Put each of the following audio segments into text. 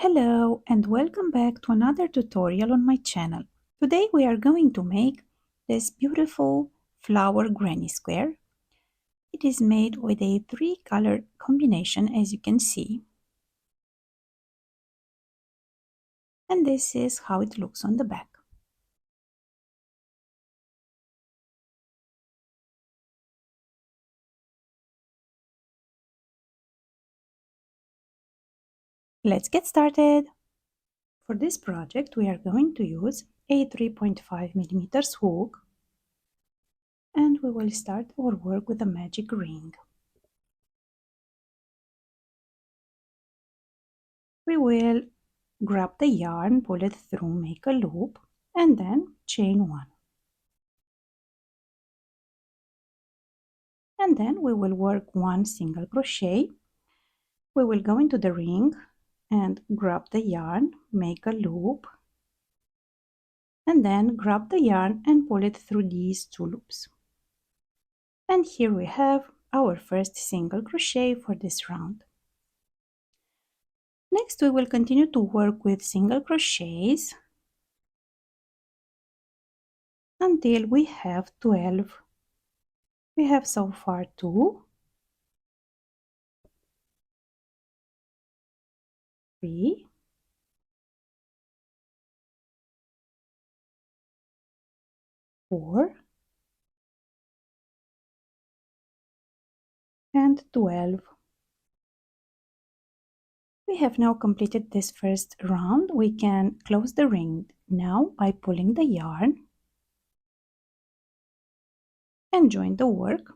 Hello and welcome back to another tutorial on my channel. Today we are going to make this beautiful flower granny square. It is made with a 3-color combination, as you can see. And this is how it looks on the back. Let's get started! For this project we are going to use a 3.5mm hook, and we will start our work with a magic ring. We will grab the yarn, pull it through, make a loop, and then chain 1. And then we will work 1 single crochet. We will go into the ring and grab the yarn, make a loop, and then grab the yarn and pull it through these 2 loops. And here we have our first single crochet for this round. Next we will continue to work with single crochets until we have 12. We have so far 2, 3, 4, and 12. We have now completed this first round. We can close the ring now by pulling the yarn and join the work.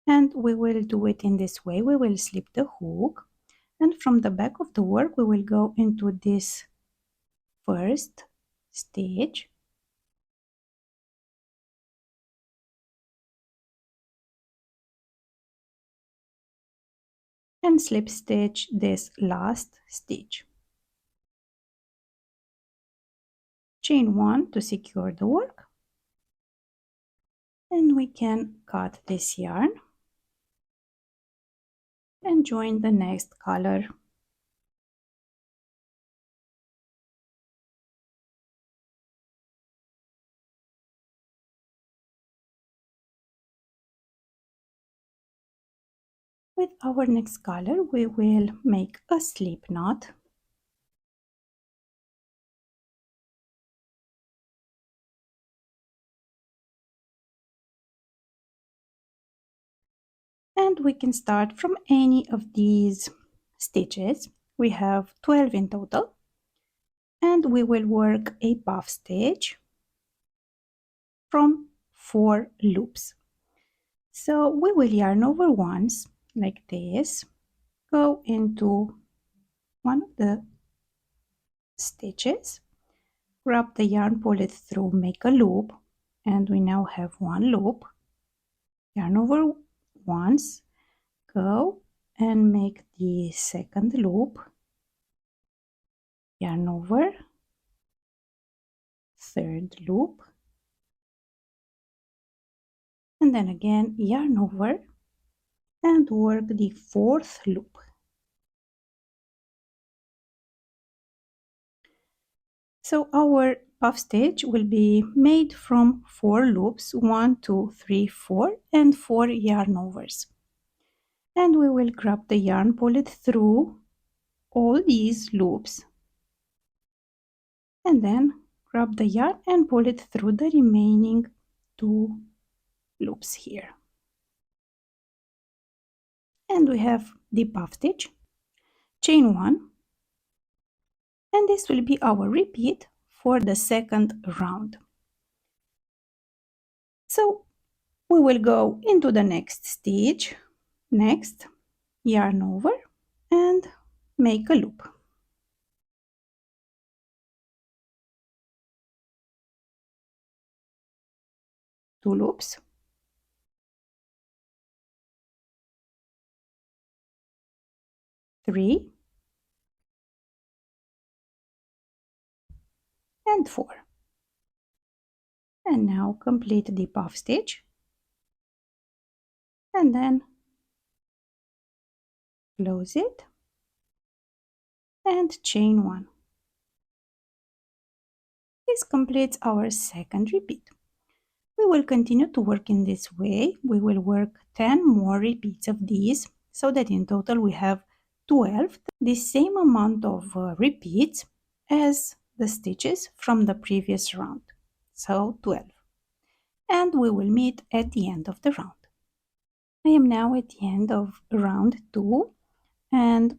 And we will do it in this way. We will slip the hook, and from the back of the work we will go into this first stitch, and slip stitch this last stitch. Chain 1 to secure the work, and we can cut this yarn and join the next color. With our next color we will make a slip knot, and we can start from any of these stitches. We have 12 in total, and we will work a puff stitch from 4 loops. So we will yarn over once like this, go into one of the stitches, grab the yarn, pull it through, make a loop, and we now have 1 loop. Yarn over once, go and make the second loop, yarn over, third loop, and then again yarn over and work the 4th loop. So our puff stitch will be made from 4 loops, 1, 2, 3, 4, and 4 yarn overs. And we will grab the yarn, pull it through all these loops, and then grab the yarn and pull it through the remaining 2 loops here. And we have the puff stitch, chain 1, and this will be our repeat for the second round. So we will go into the next stitch, next, yarn over and make a loop. Two loops, three, and 4. And now complete the puff stitch, and then close it and chain 1. This completes our second repeat. We will continue to work in this way. We will work 10 more repeats of these so that in total we have 12, the same amount of repeats as the stitches from the previous round. So 12. And we will meet at the end of the round. I am now at the end of round 2 and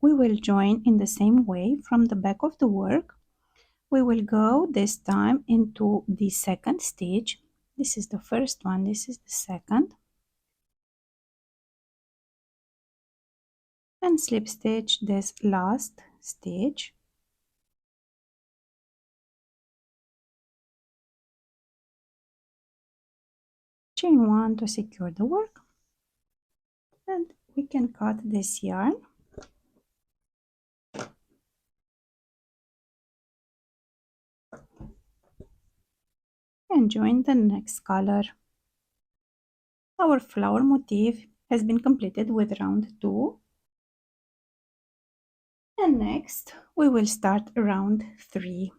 we will join in the same way from the back of the work. We will go this time into the second stitch. This is the first one, this is the second. And slip stitch this last stitch. Chain 1 to secure the work. And we can cut this yarn. And join the next color. Our flower motif has been completed with round 2. And next we will start round 3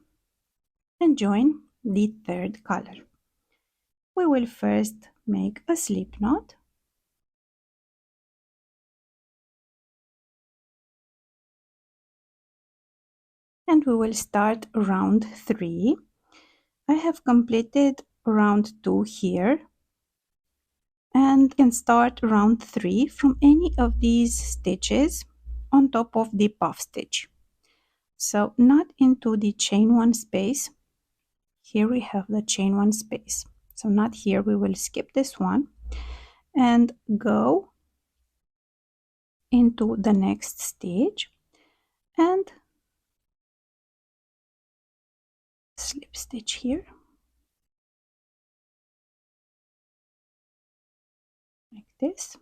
and join the third color. We will first make a slip knot. And we will start round 3. I have completed round 2 here and can start round 3 from any of these stitches on top of the puff stitch. So not into the chain 1 space. Here we have the chain 1 space. So not here, we will skip this one and go into the next stitch and slip stitch here like this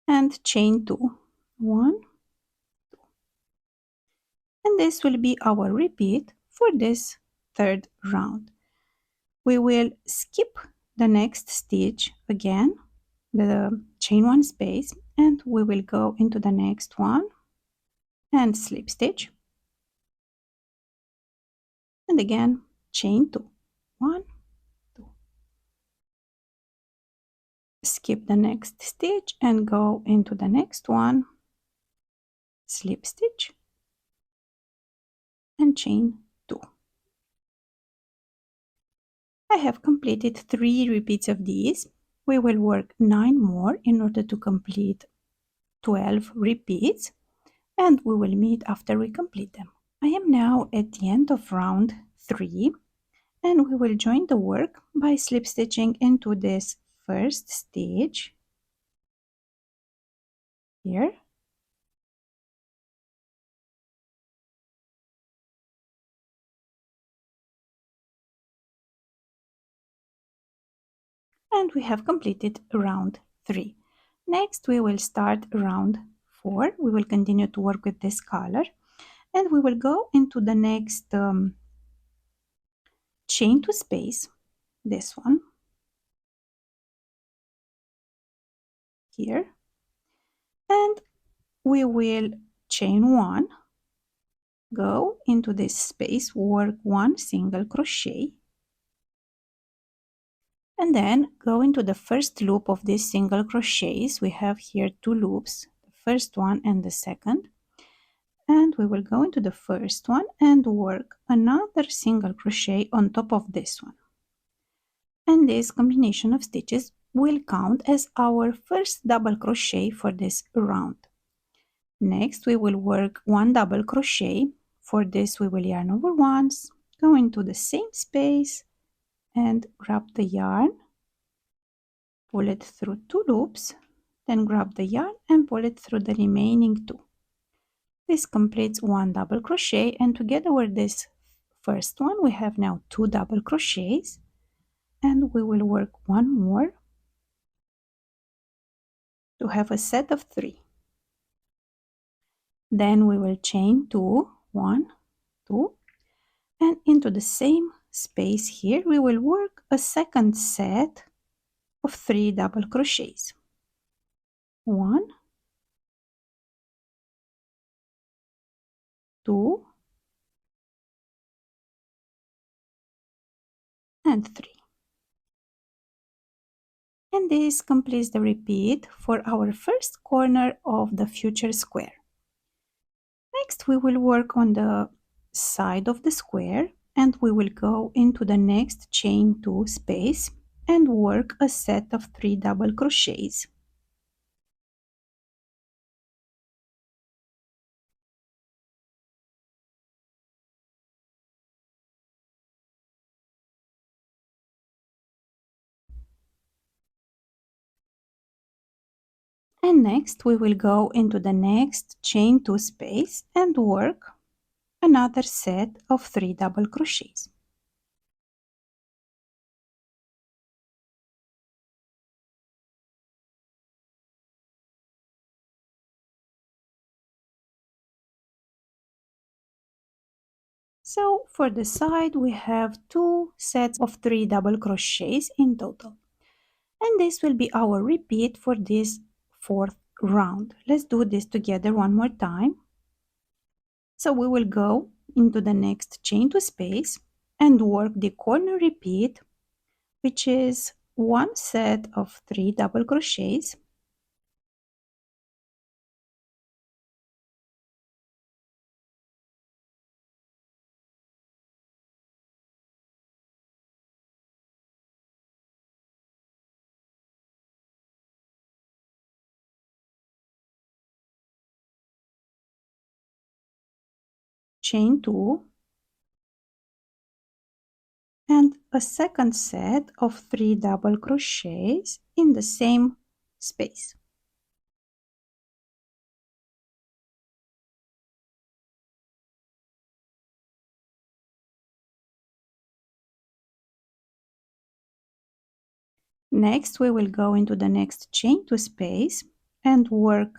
and chain 2. 1, 2. And this will be our repeat for this third round. We will skip the next stitch again, the chain 1 space, and we will go into the next one and slip stitch and again chain 2. 1, 2. Skip the next stitch and go into the next one, slip stitch and chain 2. I have completed 3 repeats of these. We will work 9 more in order to complete 12 repeats, and we will meet after we complete them. I am now at the end of round 3 and we will join the work by slip stitching into this first stitch here. And we have completed round 3. Next we will start round 4. We will continue to work with this color and we will go into the next chain 2 space, this one here, and we will chain 1, go into this space, work 1 single crochet, and then go into the first loop of these single crochets. We have here 2 loops, the first one and the second, and we will go into the first one and work another single crochet on top of this one. And this combination of stitches will count as our first double crochet for this round. Next we will work 1 double crochet. For this we will yarn over once, go into the same space and grab the yarn, pull it through 2 loops, then grab the yarn and pull it through the remaining 2. This completes 1 double crochet, and together with this first one we have now 2 double crochets, and we will work 1 more to have a set of 3. Then we will chain 2, 1, 2, and into the same space here we will work a second set of 3 double crochets. 1, 2 and 3. And this completes the repeat for our first corner of the future square. Next, we will work on the side of the square, and we will go into the next chain 2 space and work a set of 3 double crochets. And next we will go into the next chain 2 space and work another set of 3 double crochets. So for the side we have 2 sets of 3 double crochets in total. And this will be our repeat for this fourth round. Let's do this together one more time. So we will go into the next chain 2 space and work the corner repeat, which is 1 set of 3 double crochets, chain 2, and a second set of 3 double crochets in the same space. Next, we will go into the next chain 2 space and work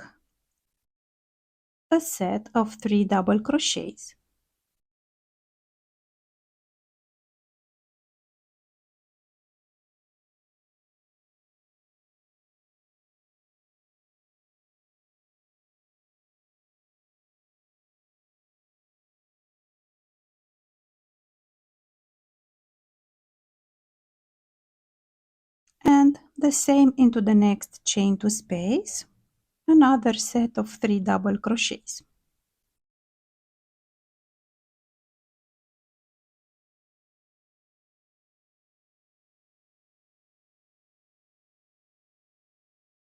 a set of 3 double crochets. And the same into the next chain 2 space, another set of 3 double crochets.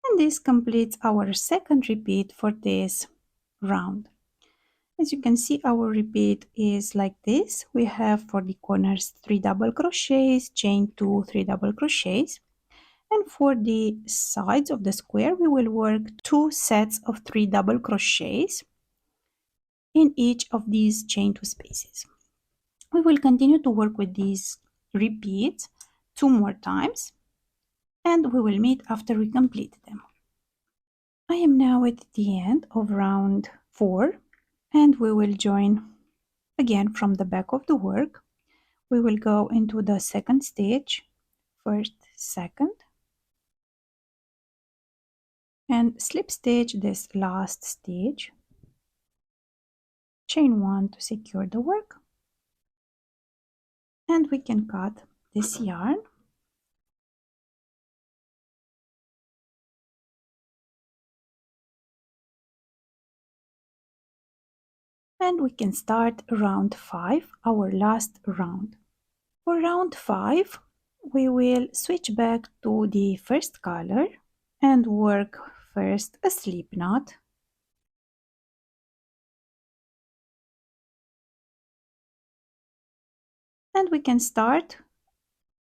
And this completes our second repeat for this round. As you can see, our repeat is like this. We have for the corners 3 double crochets, chain 2, 3 double crochets. And for the sides of the square, we will work 2 sets of 3 double crochets in each of these chain 2 spaces. We will continue to work with these repeats 2 more times, and we will meet after we complete them. I am now at the end of round 4, and we will join again from the back of the work. We will go into the second stitch, first, second, and slip stitch this last stitch, chain 1 to secure the work, and we can cut this yarn. And we can start round 5, our last round. For round 5, we will switch back to the first color and work first a slip knot, and we can start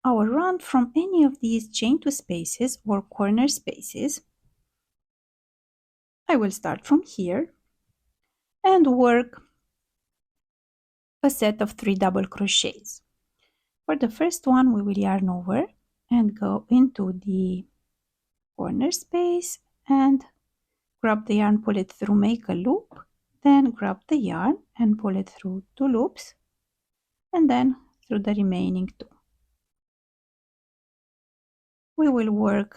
our round from any of these chain 2 spaces or corner spaces. I will start from here and work a set of 3 double crochets. For the first one, we will yarn over and go into the corner space and grab the yarn, pull it through, make a loop, then grab the yarn and pull it through 2 loops, and then through the remaining 2. We will work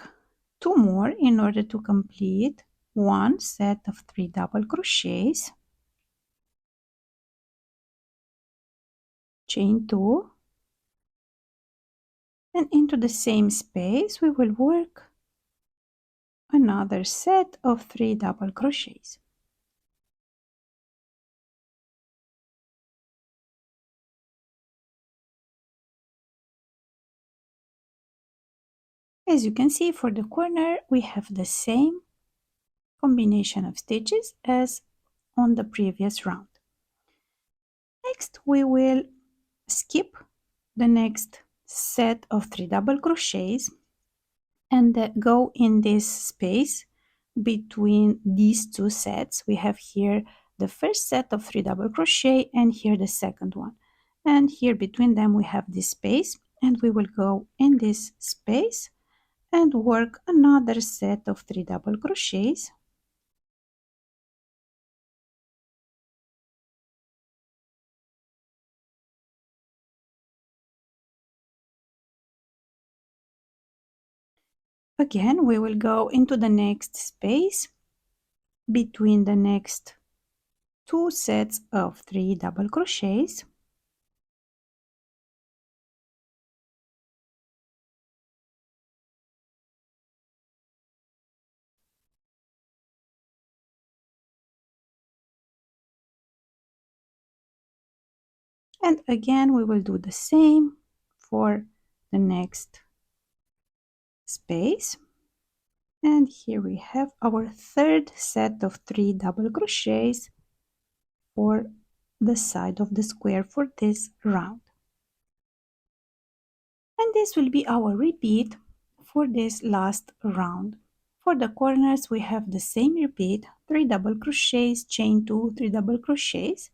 2 more in order to complete 1 set of 3 double crochets, chain 2, and into the same space we will work another set of 3 double crochets. As you can see, for the corner we have the same combination of stitches as on the previous round. Next we will skip the next set of 3 double crochets and go in this space between these two sets. We have here the first set of 3 double crochet and here the second one, and here between them we have this space, and we will go in this space and work another set of 3 double crochets. Again, we will go into the next space between the next two sets of 3 double crochets. And again, we will do the same for the next space. And here we have our third set of 3 double crochets for the side of the square for this round. And this will be our repeat for this last round. For the corners we have the same repeat, 3 double crochets, chain 2, 3 double crochets,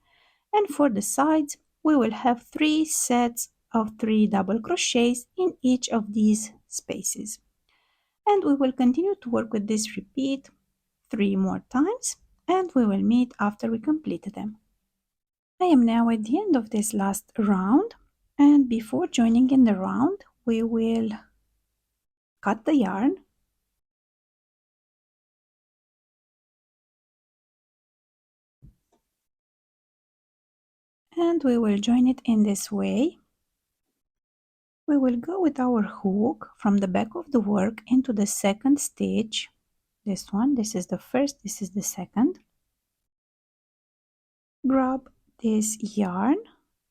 and for the sides we will have 3 sets of 3 double crochets in each of these spaces. And we will continue to work with this repeat 3 more times, and we will meet after we complete them. I am now at the end of this last round, and before joining in the round we will cut the yarn and we will join it in this way. We will go with our hook from the back of the work into the second stitch. This one, this is the first, this is the second. Grab this yarn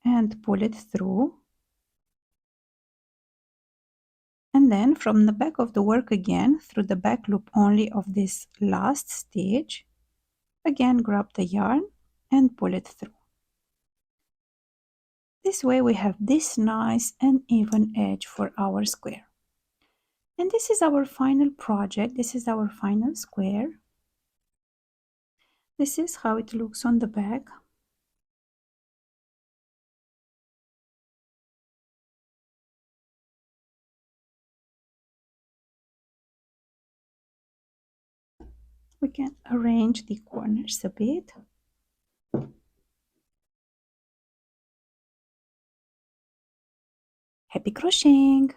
and pull it through. And then from the back of the work again, through the back loop only of this last stitch, again grab the yarn and pull it through. This way we have this nice and even edge for our square. And this is our final project. This is our final square. This is how it looks on the back. We can arrange the corners a bit. Happy crocheting!